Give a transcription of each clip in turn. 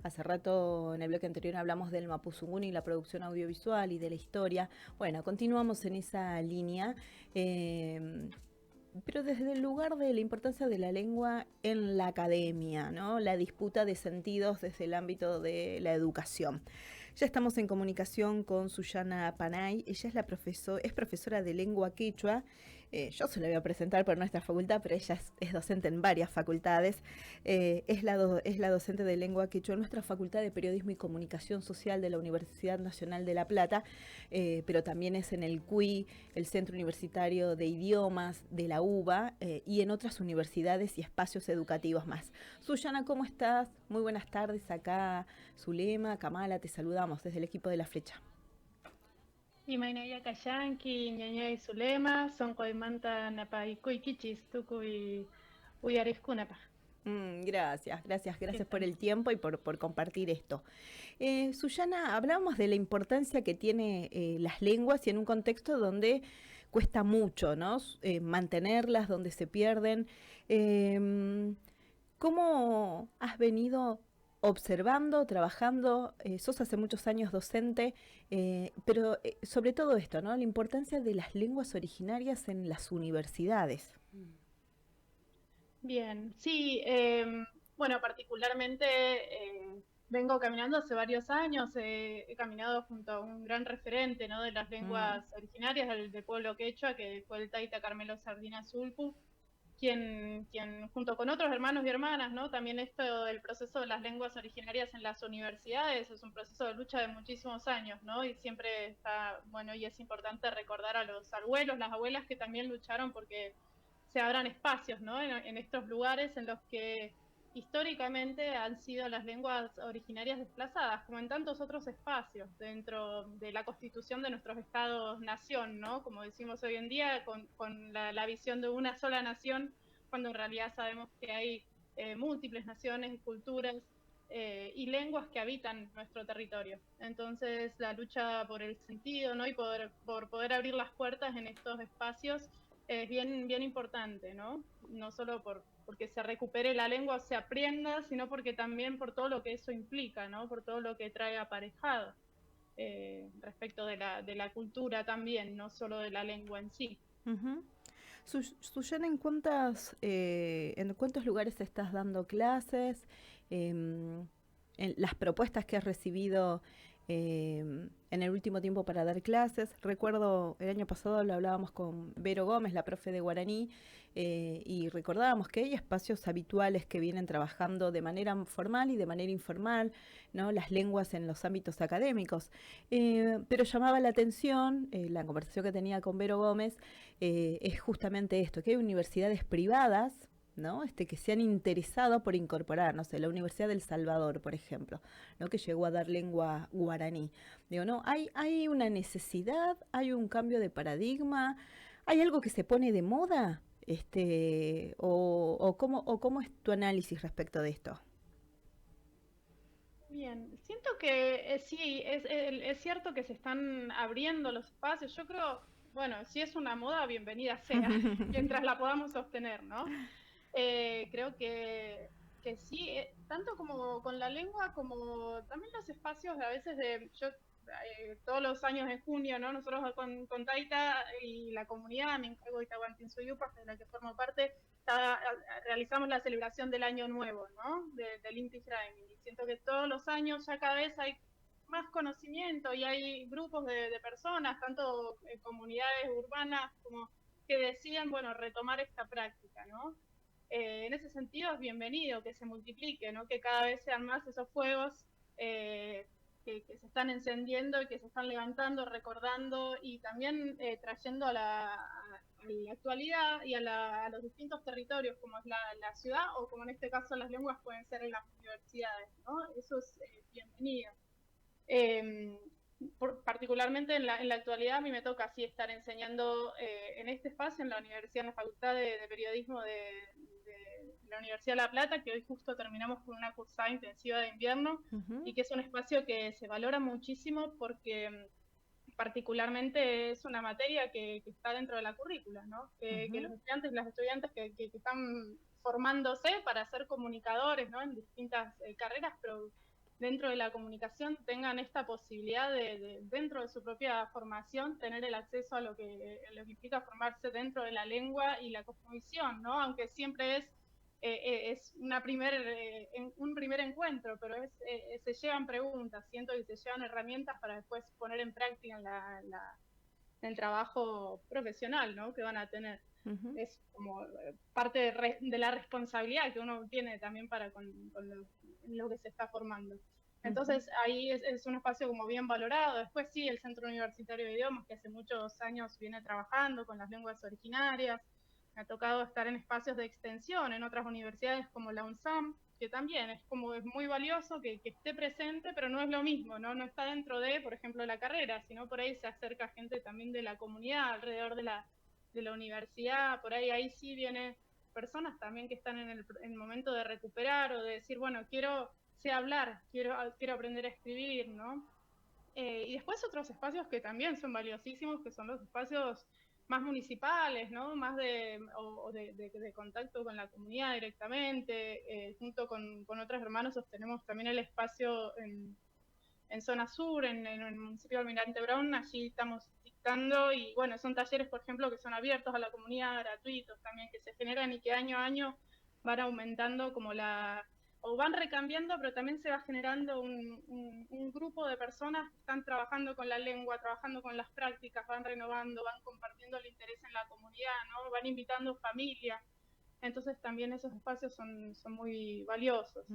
Hace rato en el bloque anterior hablamos del Mapuzungún y la producción audiovisual y de la historia. Bueno, continuamos en esa línea, pero desde el lugar de la importancia de la lengua en la academia, ¿no? La disputa de sentidos desde el ámbito de la educación. Ya estamos en comunicación con Suyana Panay. Ella es profesora de lengua quechua. Yo se la voy a presentar por nuestra facultad, pero ella es docente en varias facultades. Es la docente de lengua quechua en nuestra Facultad de Periodismo y Comunicación Social de la Universidad Nacional de La Plata, pero también es en el CUI, el Centro Universitario de Idiomas de la UBA, y en otras universidades y espacios educativos más. Suyana, ¿cómo estás? Muy buenas tardes. Acá Zulema, Kamala, te saludamos desde el equipo de La Flecha. Imaynaya kashanki, ñañay Zulema, sonqoymanta napaykuykichistukuy uyariskunapaq. Gracias por Kita. el tiempo y por compartir esto. Suyana, hablábamos de la importancia que tiene las lenguas y en un contexto donde cuesta mucho, ¿no? Mantenerlas, donde se pierden. ¿Cómo has venido observando, trabajando? Sos hace muchos años docente, pero sobre todo esto, ¿no? La importancia de las lenguas originarias en las universidades. Bien, sí, bueno, particularmente vengo caminando hace varios años, he caminado junto a un gran referente, ¿no? De las Mm. lenguas originarias del pueblo quechua, que fue el Taita Carmelo Sardina Sulpu, quien junto con otros hermanos y hermanas, ¿no? También esto del proceso de las lenguas originarias en las universidades es un proceso de lucha de muchísimos años, ¿no? Y siempre está, bueno, y es importante recordar a los abuelos, las abuelas que también lucharon porque se abran espacios, ¿no? En estos lugares en los que históricamente han sido las lenguas originarias desplazadas, como en tantos otros espacios dentro de la constitución de nuestros estados-nación, ¿no? Como decimos hoy en día, con la visión de una sola nación, cuando en realidad sabemos que hay múltiples naciones y culturas y lenguas que habitan nuestro territorio. Entonces, la lucha por el sentido, ¿no? Y por poder abrir las puertas en estos espacios es bien, bien importante, ¿no? No solo porque se recupere la lengua o se aprenda, sino porque también por todo lo que eso implica, ¿no? Por todo lo que trae aparejado respecto de la cultura también, no solo de la lengua en sí. Ujú. Suyana, ¿en cuántos lugares estás dando clases? En las propuestas que has recibido en el último tiempo para dar clases. Recuerdo, el año pasado lo hablábamos con Vero Gómez, la profe de guaraní, y recordábamos que hay espacios habituales que vienen trabajando de manera formal y de manera informal, ¿no? Las lenguas en los ámbitos académicos. Pero llamaba la atención, la conversación que tenía con Vero Gómez, es justamente esto, que hay universidades privadas, ¿no? Que se han interesado por incorporar, no sé, la Universidad del Salvador, por ejemplo, ¿no? Que llegó a dar lengua guaraní. Digo, no, hay una necesidad, hay un cambio de paradigma, hay algo que se pone de moda, o cómo es tu análisis respecto de esto. Bien, siento que sí, es cierto que se están abriendo los espacios. Yo creo, bueno, si es una moda, bienvenida sea, mientras la podamos sostener, ¿no? Creo que sí, tanto como con la lengua, como también los espacios a veces yo todos los años en junio, ¿no? Nosotros con Taita y la comunidad, me encargo de Tahuantinsuyupa, de la que formo parte, realizamos la celebración del Año Nuevo, ¿no? Del Inti Raymi. Y siento que todos los años ya cada vez hay más conocimiento y hay grupos de personas, tanto comunidades urbanas como que deciden, bueno, retomar esta práctica, ¿no? En ese sentido es bienvenido que se multiplique, ¿no? Que cada vez sean más esos fuegos eh, que se están encendiendo y que se están levantando, recordando y también trayendo a la actualidad y a los distintos territorios, como es la ciudad o como en este caso las lenguas pueden ser en las universidades, ¿no? Eso es bienvenido. Eh, Particularmente en la actualidad a mí me toca así estar enseñando en este espacio en la universidad, en la Facultad de Periodismo de la Universidad de La Plata, que hoy justo terminamos con una cursada intensiva de invierno y Ujú. que es un espacio que se valora muchísimo porque particularmente es una materia que está dentro de la currícula, ¿no? Que Ujú. los estudiantes y las estudiantes que están formándose para ser comunicadores, ¿no? En distintas carreras, pero dentro de la comunicación tengan esta posibilidad dentro de su propia formación, tener el acceso a lo que implica formarse dentro de la lengua y la cosmovisión, ¿no? Aunque siempre es un primer encuentro, pero se llevan preguntas, siento que se llevan herramientas para después poner en práctica en el trabajo profesional, ¿no? Que van a tener. Es como parte de la responsabilidad que uno tiene también para con lo que se está formando. Entonces ahí es un espacio como bien valorado. Después sí, el Centro Universitario de Idiomas, que hace muchos años viene trabajando con las lenguas originarias. Me ha tocado estar en espacios de extensión en otras universidades como la UNSAM, que también es muy valioso que esté presente, pero no es lo mismo, ¿no? No está dentro de, por ejemplo, la carrera, sino por ahí se acerca gente también de la comunidad alrededor de la universidad, por ahí sí vienen personas también que están en el momento de recuperar o de decir, bueno, sé hablar, quiero aprender a escribir, ¿no? Y después otros espacios que también son valiosísimos, que son los espacios más municipales, ¿no? Más de contacto con la comunidad directamente. Junto con otros hermanos sostenemos también el espacio en zona sur, en el municipio de Almirante Brown. Allí estamos dictando y bueno, son talleres, por ejemplo, que son abiertos a la comunidad, gratuitos también, que se generan y que año a año van aumentando o van recambiando, pero también se va generando un grupo de personas que están trabajando con la lengua, trabajando con las prácticas, van renovando, van compartiendo el interés en la comunidad, ¿no? Van invitando familia. Entonces también esos espacios son muy valiosos.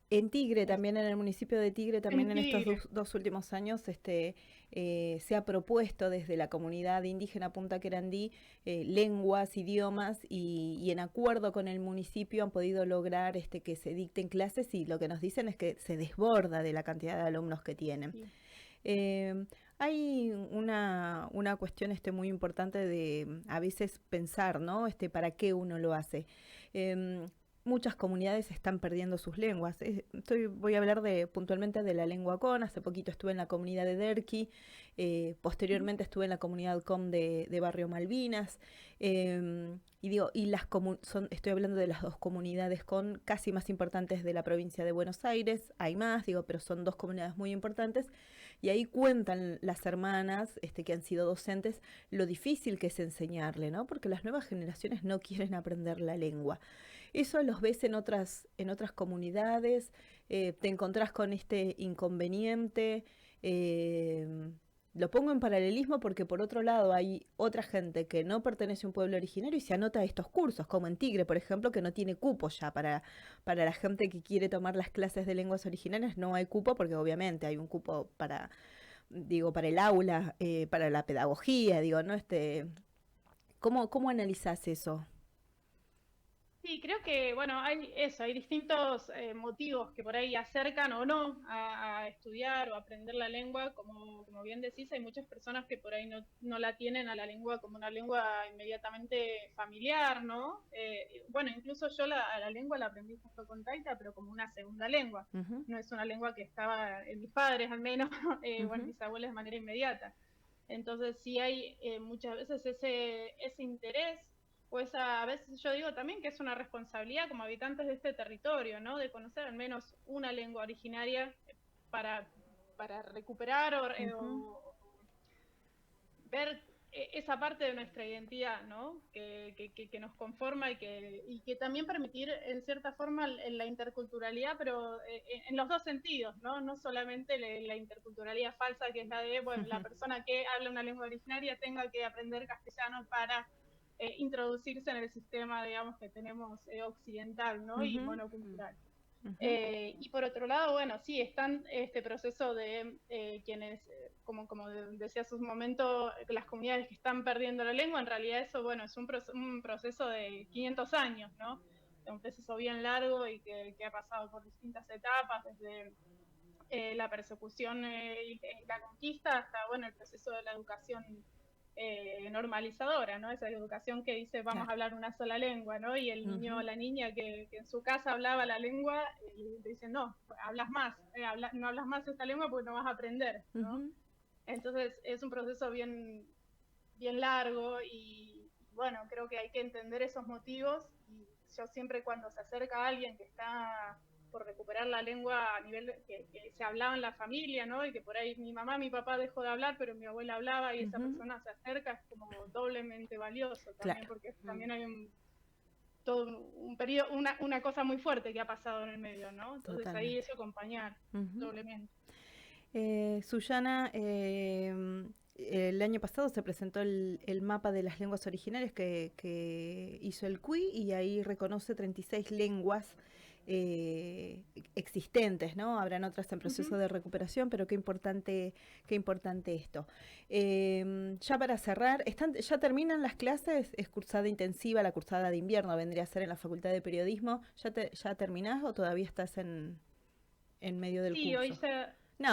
En Tigre, también en el municipio de Tigre, también en estos dos últimos años, se ha propuesto desde la comunidad indígena Punta Querandí lenguas, idiomas y en acuerdo con el municipio han podido lograr que se dicten clases y lo que nos dicen es que se desborda de la cantidad de alumnos que tienen. Sí. Hay una cuestión muy importante de a veces pensar, ¿no? ¿Para qué uno lo hace? Muchas comunidades están perdiendo sus lenguas. Voy a hablar puntualmente de la lengua con. Hace poquito estuve en la comunidad de Derqui, posteriormente estuve en la comunidad com de Barrio Malvinas, estoy hablando de las dos comunidades con casi más importantes de la provincia de Buenos Aires. Hay más, pero son dos comunidades muy importantes. Y ahí cuentan las hermanas que han sido docentes lo difícil que es enseñarle, ¿no? Porque las nuevas generaciones no quieren aprender la lengua. Eso los ves en otras comunidades, te encontrás con este inconveniente. Lo pongo en paralelismo porque por otro lado hay otra gente que no pertenece a un pueblo originario y se anota a estos cursos, como en Tigre, por ejemplo, que no tiene cupo ya para la gente que quiere tomar las clases de lenguas originarias. No hay cupo porque obviamente hay un cupo para el aula, para la pedagogía, ¿no? ¿Cómo analizás eso? Sí, creo que, bueno, hay distintos motivos que por ahí acercan o no a estudiar o aprender la lengua. Como bien decís, hay muchas personas que por ahí no la tienen a la lengua como una lengua inmediatamente familiar, ¿no? Bueno, incluso yo a la lengua la aprendí junto con Taita, pero como una segunda lengua. No es una lengua que estaba en mis padres, al menos, o en mis abuelos de manera inmediata. Entonces sí hay muchas veces ese interés. Pues a veces yo digo también que es una responsabilidad como habitantes de este territorio, ¿no? De conocer al menos una lengua originaria para recuperar o ver esa parte de nuestra identidad, ¿no? Que nos conforma y que también permitir, en cierta forma, la interculturalidad, pero en los dos sentidos, ¿no? No solamente la interculturalidad falsa, que es la de, bueno, la persona que habla una lengua originaria tenga que aprender castellano para introducirse en el sistema, digamos, que tenemos occidental, ¿no? Y monocultural. Y por otro lado, bueno, sí, están este proceso de quienes, como decía hace un momento, las comunidades que están perdiendo la lengua. En realidad eso, bueno, es un proceso de 500 años, ¿no? Un proceso bien largo y que ha pasado por distintas etapas, desde la persecución y la conquista hasta, bueno, el proceso de la educación normalizadora, ¿no? Esa educación que dice vamos a hablar una sola lengua, ¿no? Y el niño o la niña que en su casa hablaba la lengua, le dicen no, hablas más, no hablas más esta lengua porque no vas a aprender, ¿no? Entonces es un proceso bien largo y bueno, creo que hay que entender esos motivos, y yo siempre cuando se acerca a alguien que está por recuperar la lengua a nivel que se hablaba en la familia, ¿no? Y que por ahí mi mamá, mi papá dejó de hablar, pero mi abuela hablaba y esa persona se acerca, es como doblemente valioso también, Claro. porque también hay todo un periodo, una cosa muy fuerte que ha pasado en el medio, ¿no? Entonces Totalmente. ahí eso acompañar doblemente. Suyana, el año pasado se presentó el mapa de las lenguas originarias que hizo el CUI y ahí reconoce 36 lenguas existentes, ¿no? Habrán otras en proceso de recuperación, pero qué importante esto. Ya para cerrar, ya terminan las clases, es cursada intensiva, la cursada de invierno vendría a ser en la Facultad de Periodismo. ¿Ya terminás o todavía estás en medio del Sí, curso?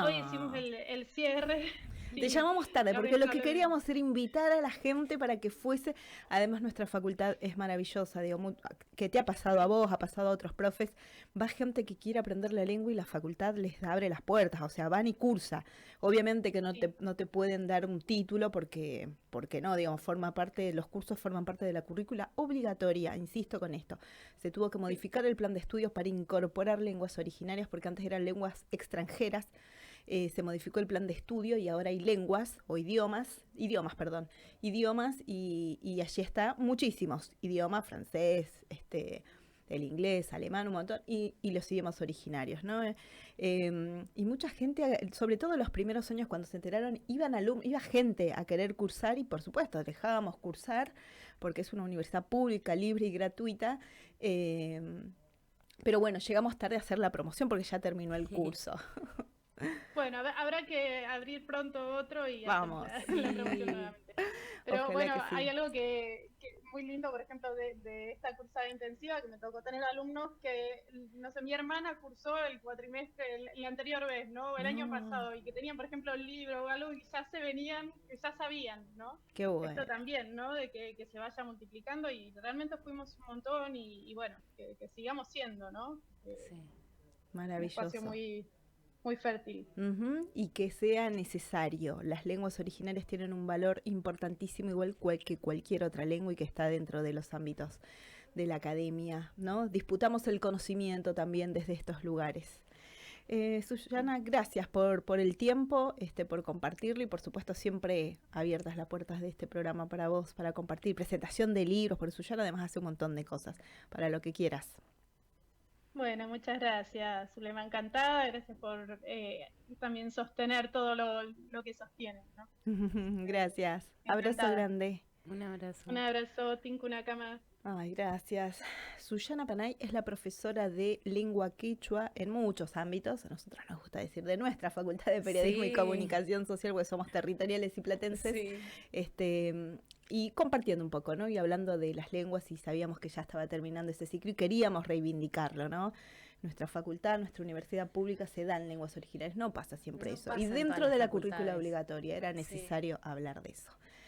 hoy hicimos No. el cierre. Te Sí, llamamos tarde Gabriel porque lo que Salomé. queríamos era invitar a la gente para que fuese. Además, nuestra facultad es maravillosa, digo, que te ha pasado a vos, ha pasado a otros profes. Va gente que quiere aprender la lengua y la facultad les abre las puertas, o sea, van y cursa. Obviamente que no te pueden dar un título porque no, digamos, los cursos forman parte de la currícula obligatoria, insisto con esto. Se tuvo que modificar el plan de estudios para incorporar lenguas originarias porque antes eran lenguas extranjeras. Se modificó el plan de estudio y ahora hay lenguas o idiomas y allí está muchísimos idiomas, francés, el inglés, alemán, un montón, y los idiomas originarios, ¿no? Y mucha gente, sobre todo en los primeros años cuando se enteraron, iba gente a querer cursar y por supuesto dejábamos cursar porque es una universidad pública, libre y gratuita. Pero bueno, llegamos tarde a hacer la promoción porque ya terminó el curso. Bueno, habrá que abrir pronto otro y Vamos, hacemos la promoción sí. nuevamente. Pero Ojalá bueno, que hay sí. algo que muy lindo, por ejemplo, de esta cursada intensiva, que me tocó tener alumnos que, no sé, mi hermana cursó el cuatrimestre, la anterior vez, ¿no? El año No, pasado, y que tenían, por ejemplo, el libro o algo y ya se venían, que ya sabían, ¿no? qué bueno. Esto también, ¿no? De que se vaya multiplicando y realmente fuimos un montón y bueno, que sigamos siendo, ¿no? Sí. Un espacio Maravilloso. muy, muy fértil. Y que sea necesario. Las lenguas originales tienen un valor importantísimo, igual que cualquier otra lengua y que está dentro de los ámbitos de la academia, ¿no? Disputamos el conocimiento también desde estos lugares. Suyana, gracias por el tiempo, por compartirlo y por supuesto siempre abiertas las puertas de este programa para vos, para compartir presentación de libros, porque Suyana además hace un montón de cosas, para lo que quieras. Bueno, muchas gracias, Zulema, encantada. Gracias por también sostener todo lo que sostienen, ¿no? Gracias. Abrazo Encantada. grande. Un abrazo. Un abrazo, Tinku Nakama. Ay, gracias. Suyana Panay es la profesora de lengua quechua en muchos ámbitos. A nosotros nos gusta decir de nuestra Facultad de Periodismo y Sí. Comunicación Social, porque somos territoriales y platenses. Sí. Y compartiendo un poco, ¿no? Y hablando de las lenguas y sabíamos que ya estaba terminando ese ciclo y queríamos reivindicarlo, ¿no? Nuestra facultad, nuestra universidad pública se dan lenguas originales, no pasa siempre No eso. pasa Y en dentro todas de las la currícula facultades. obligatoria era Sí. necesario hablar de eso.